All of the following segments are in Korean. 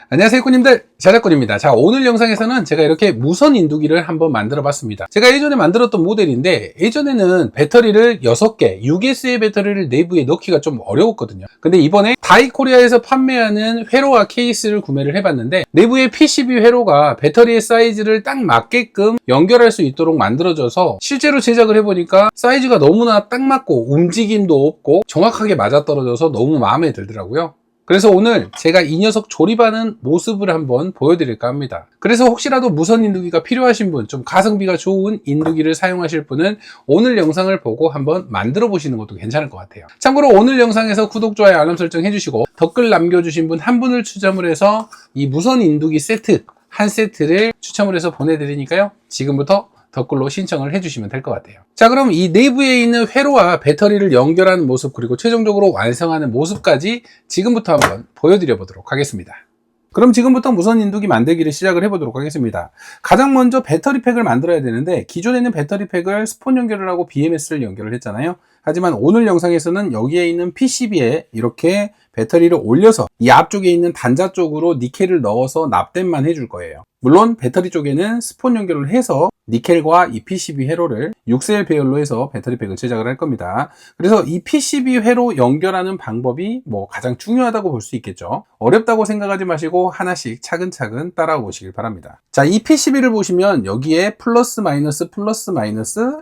안녕하세요 꾸님들, 자작꾼입니다. 자, 오늘 영상에서는 제가 이렇게 무선 인두기를 한번 만들어 봤습니다. 제가 예전에 만들었던 모델인데, 예전에는 배터리를 6개 6S의 배터리를 내부에 넣기가 좀 어려웠거든요. 근데 이번에 다이코리아에서 판매하는 회로와 케이스를 구매를 해봤는데, 내부에 PCB 회로가 배터리의 사이즈를 딱 맞게끔 연결할 수 있도록 만들어져서 실제로 제작을 해보니까 사이즈가 너무나 딱 맞고 움직임도 없고 정확하게 맞아떨어져서 너무 마음에 들더라고요. 그래서 오늘 제가 이 녀석 조립하는 모습을 한번 보여드릴까 합니다. 그래서 혹시라도 무선 인두기가 필요하신 분, 좀 가성비가 좋은 인두기를 사용하실 분은 오늘 영상을 보고 한번 만들어 보시는 것도 괜찮을 것 같아요. 참고로 오늘 영상에서 구독, 좋아요, 알람 설정 해주시고 댓글 남겨주신 분 한 분을 추첨을 해서 이 무선 인두기 세트 한 세트를 추첨을 해서 보내드리니까요, 지금부터 댓글로 신청을 해주시면 될 것 같아요. 자, 그럼 이 내부에 있는 회로와 배터리를 연결하는 모습, 그리고 최종적으로 완성하는 모습까지 지금부터 한번 보여드려 보도록 하겠습니다. 그럼 지금부터 무선 인두기 만들기를 시작을 해보도록 하겠습니다. 가장 먼저 배터리 팩을 만들어야 되는데, 기존에는 배터리 팩을 스폰 연결을 하고 BMS를 연결을 했잖아요. 하지만 오늘 영상에서는 여기에 있는 PCB에 이렇게 배터리를 올려서 이 앞쪽에 있는 단자 쪽으로 니켈을 넣어서 납땜만 해줄 거예요. 물론 배터리 쪽에는 스폰 연결을 해서 니켈과 이 PCB 회로를 6셀 배열로 해서 배터리 팩을 제작을 할 겁니다. 그래서 이 PCB 회로 연결하는 방법이 가장 중요하다고 볼 수 있겠죠. 어렵다고 생각하지 마시고 하나씩 차근차근 따라오 보시길 바랍니다. 자, 이 PCB를 보시면 여기에 플러스 마이너스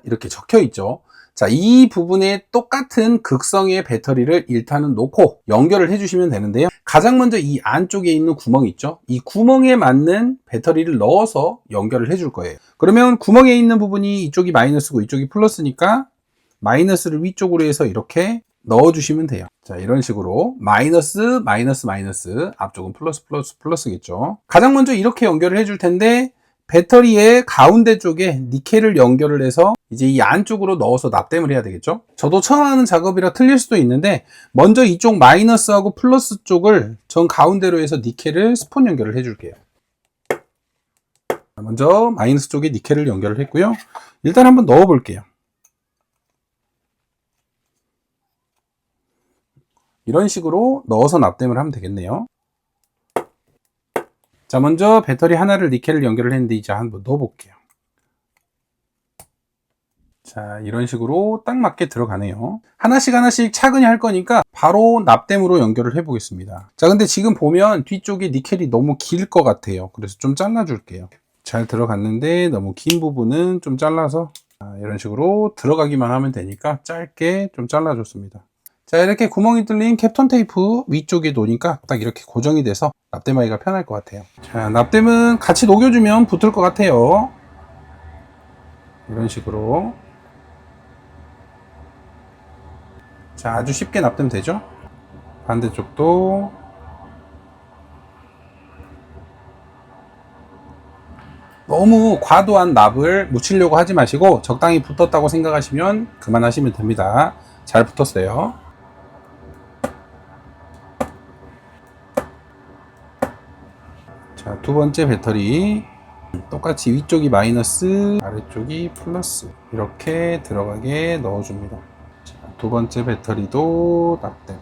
이렇게 적혀 있죠. 자, 이 부분에 똑같은 극성의 배터리를 일단은 놓고 연결을 해주시면 되는데요. 가장 먼저 이 안쪽에 있는 구멍이 있죠. 이 구멍에 맞는 배터리를 넣어서 연결을 해줄 거예요. 그러면 구멍에 있는 부분이 이쪽이 마이너스고 이쪽이 플러스니까 마이너스를 위쪽으로 해서 이렇게 넣어주시면 돼요. 자, 이런 식으로 마이너스, 앞쪽은 플러스겠죠. 가장 먼저 이렇게 연결을 해줄 텐데, 배터리의 가운데 쪽에 니켈을 연결을 해서 이제 이 안쪽으로 넣어서 납땜을 해야 되겠죠. 저도 처음 하는 작업이라 틀릴 수도 있는데, 먼저 이쪽 마이너스하고 플러스 쪽을 전 가운데로 해서 니켈을 스폰 연결을 해줄게요. 먼저 마이너스 쪽에 니켈을 연결을 했고요. 일단 한번 넣어 볼게요. 이런 식으로 넣어서 납땜을 하면 되겠네요. 자, 먼저 배터리 하나를 니켈을 연결을 했는데 이제 한번 넣어 볼게요. 자, 이런 식으로 딱 맞게 들어가네요. 하나씩 차근히 할 거니까 바로 납땜으로 연결을 해 보겠습니다. 자, 근데 지금 보면 뒤쪽에 니켈이 너무 길 것 같아요. 그래서 좀 잘라 줄게요. 잘 들어갔는데 너무 긴 부분은 좀 잘라서, 이런 식으로 들어가기만 하면 되니까 짧게 좀 잘라 줬습니다. 자, 이렇게 구멍이 뚫린 캡톤 테이프 위쪽에 놓으니까 딱 이렇게 고정이 돼서 납땜하기가 편할 것 같아요. 자, 납땜은 같이 녹여주면 붙을 것 같아요. 이런 식으로. 자, 아주 쉽게 납땜 되죠? 반대쪽도. 너무 과도한 납을 묻히려고 하지 마시고 적당히 붙었다고 생각하시면 그만하시면 됩니다. 잘 붙었어요. 자, 두 번째 배터리 똑같이 위쪽이 마이너스, 아래쪽이 플러스 이렇게 들어가게 넣어줍니다. 자, 두 번째 배터리도 납땜.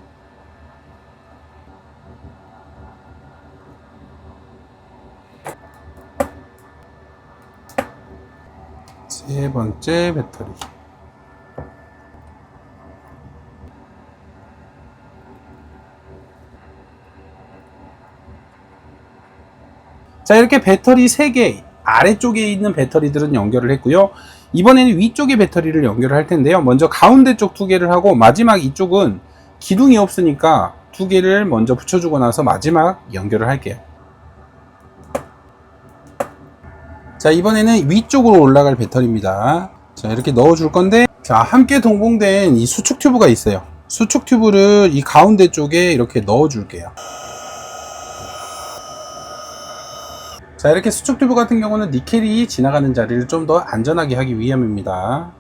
세 번째 배터리. 자, 이렇게 배터리 3개, 아래쪽에 있는 배터리들은 연결을 했고요. 이번에는 위쪽에 배터리를 연결을 할 텐데요. 먼저 가운데 쪽 2개를 하고, 마지막 이쪽은 기둥이 없으니까 2개를 먼저 붙여주고 나서 마지막 연결을 할게요. 자, 이번에는 위쪽으로 올라갈 배터리입니다. 자, 이렇게 넣어줄 건데, 자, 함께 동봉된 이 수축 튜브가 있어요. 수축 튜브를 이 가운데 쪽에 이렇게 넣어줄게요. 자, 이렇게 수축 튜브 같은 경우는 니켈이 지나가는 자리를 좀 더 안전하게 하기 위함입니다.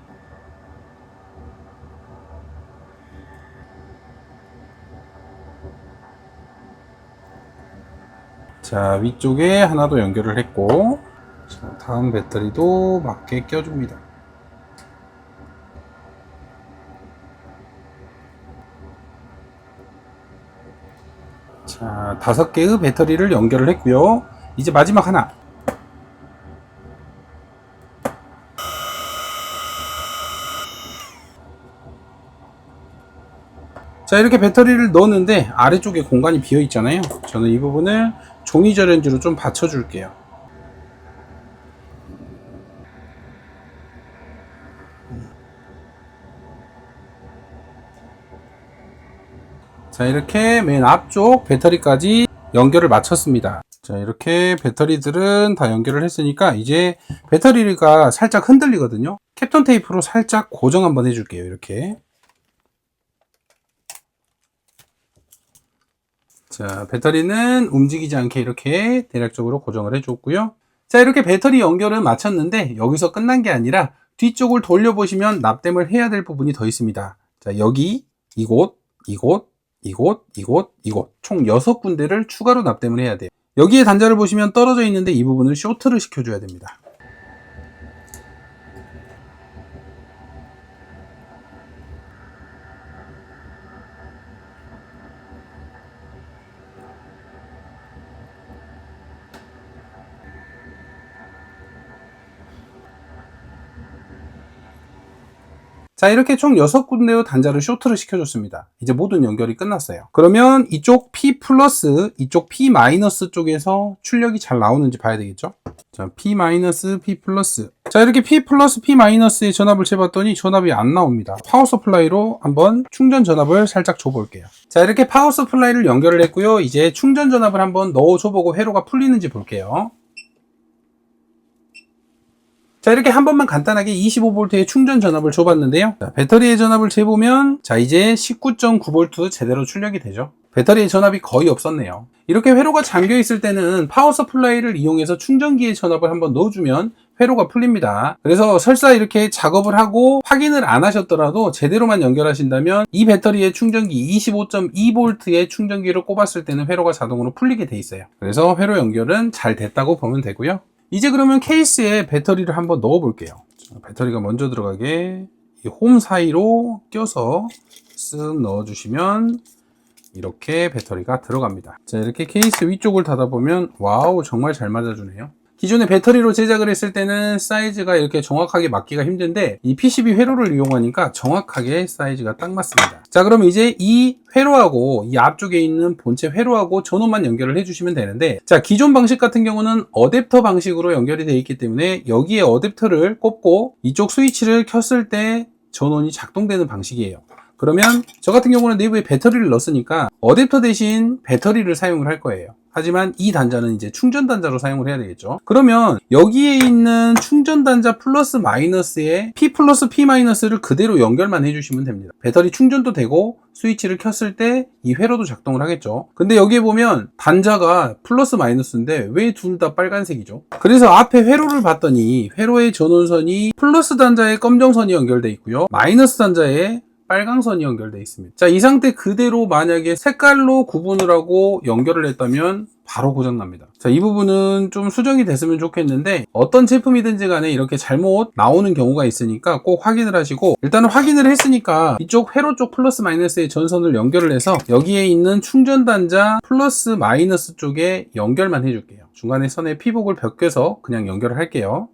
자, 위쪽에 하나 더 연결을 했고, 자, 다음 배터리도 맞게 껴줍니다. 자, 5개의 배터리를 연결을 했고요. 이제 마지막 하나. 자, 이렇게 배터리를 넣었는데 아래쪽에 공간이 비어 있잖아요. 저는 이 부분을 종이 절연지로 좀 받쳐 줄게요. 자, 이렇게 맨 앞쪽 배터리까지 연결을 마쳤습니다. 자, 이렇게 배터리들은 다 연결을 했으니까 이제 배터리가 살짝 흔들리거든요. 캡톤 테이프로 살짝 고정 한번 해줄게요. 이렇게. 자, 배터리는 움직이지 않게 이렇게 대략적으로 고정을 해줬고요. 자, 이렇게 배터리 연결을 마쳤는데 여기서 끝난 게 아니라 뒤쪽을 돌려보시면 납땜을 해야 될 부분이 더 있습니다. 자, 여기, 이곳, 이곳, 이곳, 이곳, 이곳 총 6군데를 추가로 납땜을 해야 돼요. 여기에 단자를 보시면 떨어져 있는데 이 부분을 쇼트를 시켜줘야 됩니다. 자, 이렇게 총 6군데의 단자를 쇼트를 시켜줬습니다. 이제 모든 연결이 끝났어요. 그러면 이쪽 P 플러스, 이쪽 P 마이너스 쪽에서 출력이 잘 나오는지 봐야 되겠죠? 자, P 마이너스, P 플러스. 자, 이렇게 P 플러스, P 마이너스의 전압을 재봤더니 전압이 안 나옵니다. 파워 서플라이로 한번 충전 전압을 살짝 줘볼게요. 자, 이렇게 파워 서플라이를 연결을 했고요. 이제 충전 전압을 한번 넣어줘보고 회로가 풀리는지 볼게요. 자, 이렇게 한 번만 간단하게 25V의 충전 전압을 줘봤는데요. 자, 배터리의 전압을 재보면 자, 이제 19.9V 제대로 출력이 되죠. 배터리의 전압이 거의 없었네요. 이렇게 회로가 잠겨 있을 때는 파워 서플라이를 이용해서 충전기의 전압을 한번 넣어주면 회로가 풀립니다. 그래서 설사 이렇게 작업을 하고 확인을 안 하셨더라도 제대로만 연결하신다면 이 배터리의 충전기 25.2V의 충전기를 꼽았을 때는 회로가 자동으로 풀리게 돼 있어요. 그래서 회로 연결은 잘 됐다고 보면 되고요. 이제 그러면 케이스에 배터리를 한번 넣어 볼게요. 배터리가 먼저 들어가게 이 홈 사이로 껴서 쓱 넣어 주시면 이렇게 배터리가 들어갑니다. 자, 이렇게 케이스 위쪽을 닫아보면 와우, 정말 잘 맞아주네요. 기존에 배터리로 제작을 했을 때는 사이즈가 이렇게 정확하게 맞기가 힘든데 이 PCB 회로를 이용하니까 정확하게 사이즈가 딱 맞습니다. 자, 그럼 이제 이 회로하고 이 앞쪽에 있는 본체 회로하고 전원만 연결을 해주시면 되는데, 자, 기존 방식 같은 경우는 어댑터 방식으로 연결이 되어 있기 때문에 여기에 어댑터를 꼽고 이쪽 스위치를 켰을 때 전원이 작동되는 방식이에요. 그러면 저 같은 경우는 내부에 배터리를 넣었으니까 어댑터 대신 배터리를 사용을 할 거예요. 하지만 이 단자는 이제 충전 단자로 사용을 해야 되겠죠. 그러면 여기에 있는 충전 단자 플러스 마이너스에 P 플러스 P 마이너스를 그대로 연결만 해주시면 됩니다. 배터리 충전도 되고 스위치를 켰을 때 이 회로도 작동을 하겠죠. 근데 여기에 보면 단자가 플러스 마이너스인데 왜 둘 다 빨간색이죠? 그래서 앞에 회로를 봤더니 회로의 전원선이 플러스 단자에 검정선이 연결되어 있고요. 마이너스 단자에 빨강선이 연결되어 있습니다. 자, 이 상태 그대로 만약에 색깔로 구분을 하고 연결을 했다면 바로 고장납니다. 자, 이 부분은 좀 수정이 됐으면 좋겠는데 어떤 제품이든지 간에 이렇게 잘못 나오는 경우가 있으니까 꼭 확인을 하시고, 일단은 확인을 했으니까 이쪽 회로 쪽 플러스 마이너스의 전선을 연결을 해서 여기에 있는 충전 단자 플러스 마이너스 쪽에 연결만 해줄게요. 중간에 선에 피복을 벗겨서 그냥 연결을 할게요.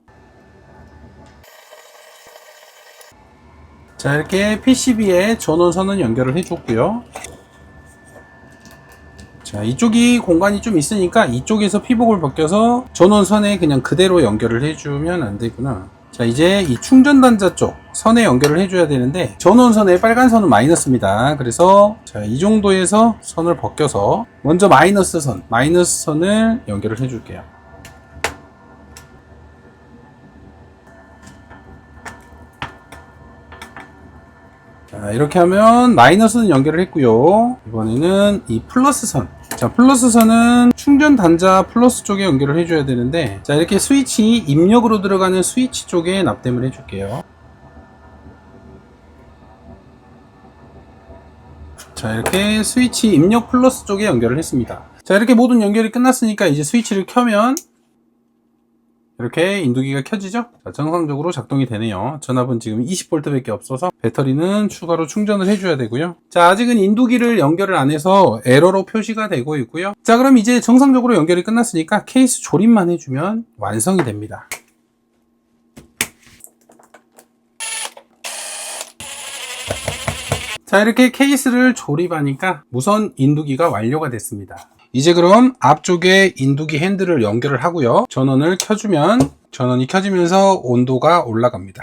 자, 이렇게 PCB에 전원선은 연결을 해줬고요. 자, 이쪽이 공간이 좀 있으니까 이쪽에서 피복을 벗겨서 전원선에 그냥 그대로 연결을 해주면 안 되구나. 자, 이제 이 충전 단자 쪽 선에 연결을 해줘야 되는데 전원선에 빨간 선은 마이너스입니다. 그래서 자, 이 정도에서 선을 벗겨서 먼저 마이너스 선을 연결을 해줄게요. 자, 이렇게 하면 마이너스는 연결을 했고요. 이번에는 이 플러스 선. 자, 플러스 선은 충전 단자 플러스 쪽에 연결을 해줘야 되는데, 자, 이렇게 스위치 입력으로 들어가는 스위치 쪽에 납땜을 해줄게요. 자, 이렇게 스위치 입력 플러스 쪽에 연결을 했습니다. 자, 이렇게 모든 연결이 끝났으니까 이제 스위치를 켜면 이렇게 인두기가 켜지죠? 자, 정상적으로 작동이 되네요. 전압은 지금 20V 밖에 없어서 배터리는 추가로 충전을 해줘야 되고요. 자, 아직은 인두기를 연결을 안 해서 에러로 표시가 되고 있고요. 자, 그럼 이제 정상적으로 연결이 끝났으니까 케이스 조립만 해주면 완성이 됩니다. 자, 이렇게 케이스를 조립하니까 무선 인두기가 완료가 됐습니다. 이제 그럼 앞쪽에 인두기 핸들을 연결을 하고요. 전원을 켜주면 전원이 켜지면서 온도가 올라갑니다.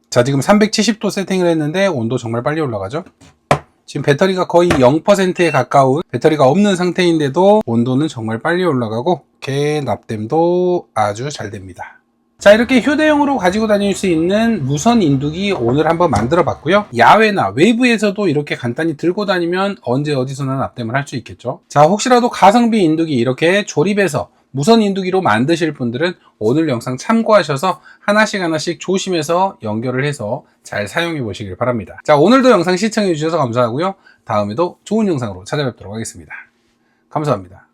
자, 지금 370도 세팅을 했는데 온도 정말 빨리 올라가죠. 지금 배터리가 거의 0%에 가까운 배터리가 없는 상태인데도 온도는 정말 빨리 올라가고 이렇게 납땜도 아주 잘 됩니다. 자, 이렇게 휴대용으로 가지고 다닐 수 있는 무선 인두기 오늘 한번 만들어 봤고요. 야외나 외부에서도 이렇게 간단히 들고 다니면 언제 어디서나 납땜을 할 수 있겠죠. 자, 혹시라도 가성비 인두기 이렇게 조립해서 무선 인두기로 만드실 분들은 오늘 영상 참고하셔서 하나씩 조심해서 연결을 해서 잘 사용해 보시길 바랍니다. 자, 오늘도 영상 시청해 주셔서 감사하고요. 다음에도 좋은 영상으로 찾아뵙도록 하겠습니다. 감사합니다.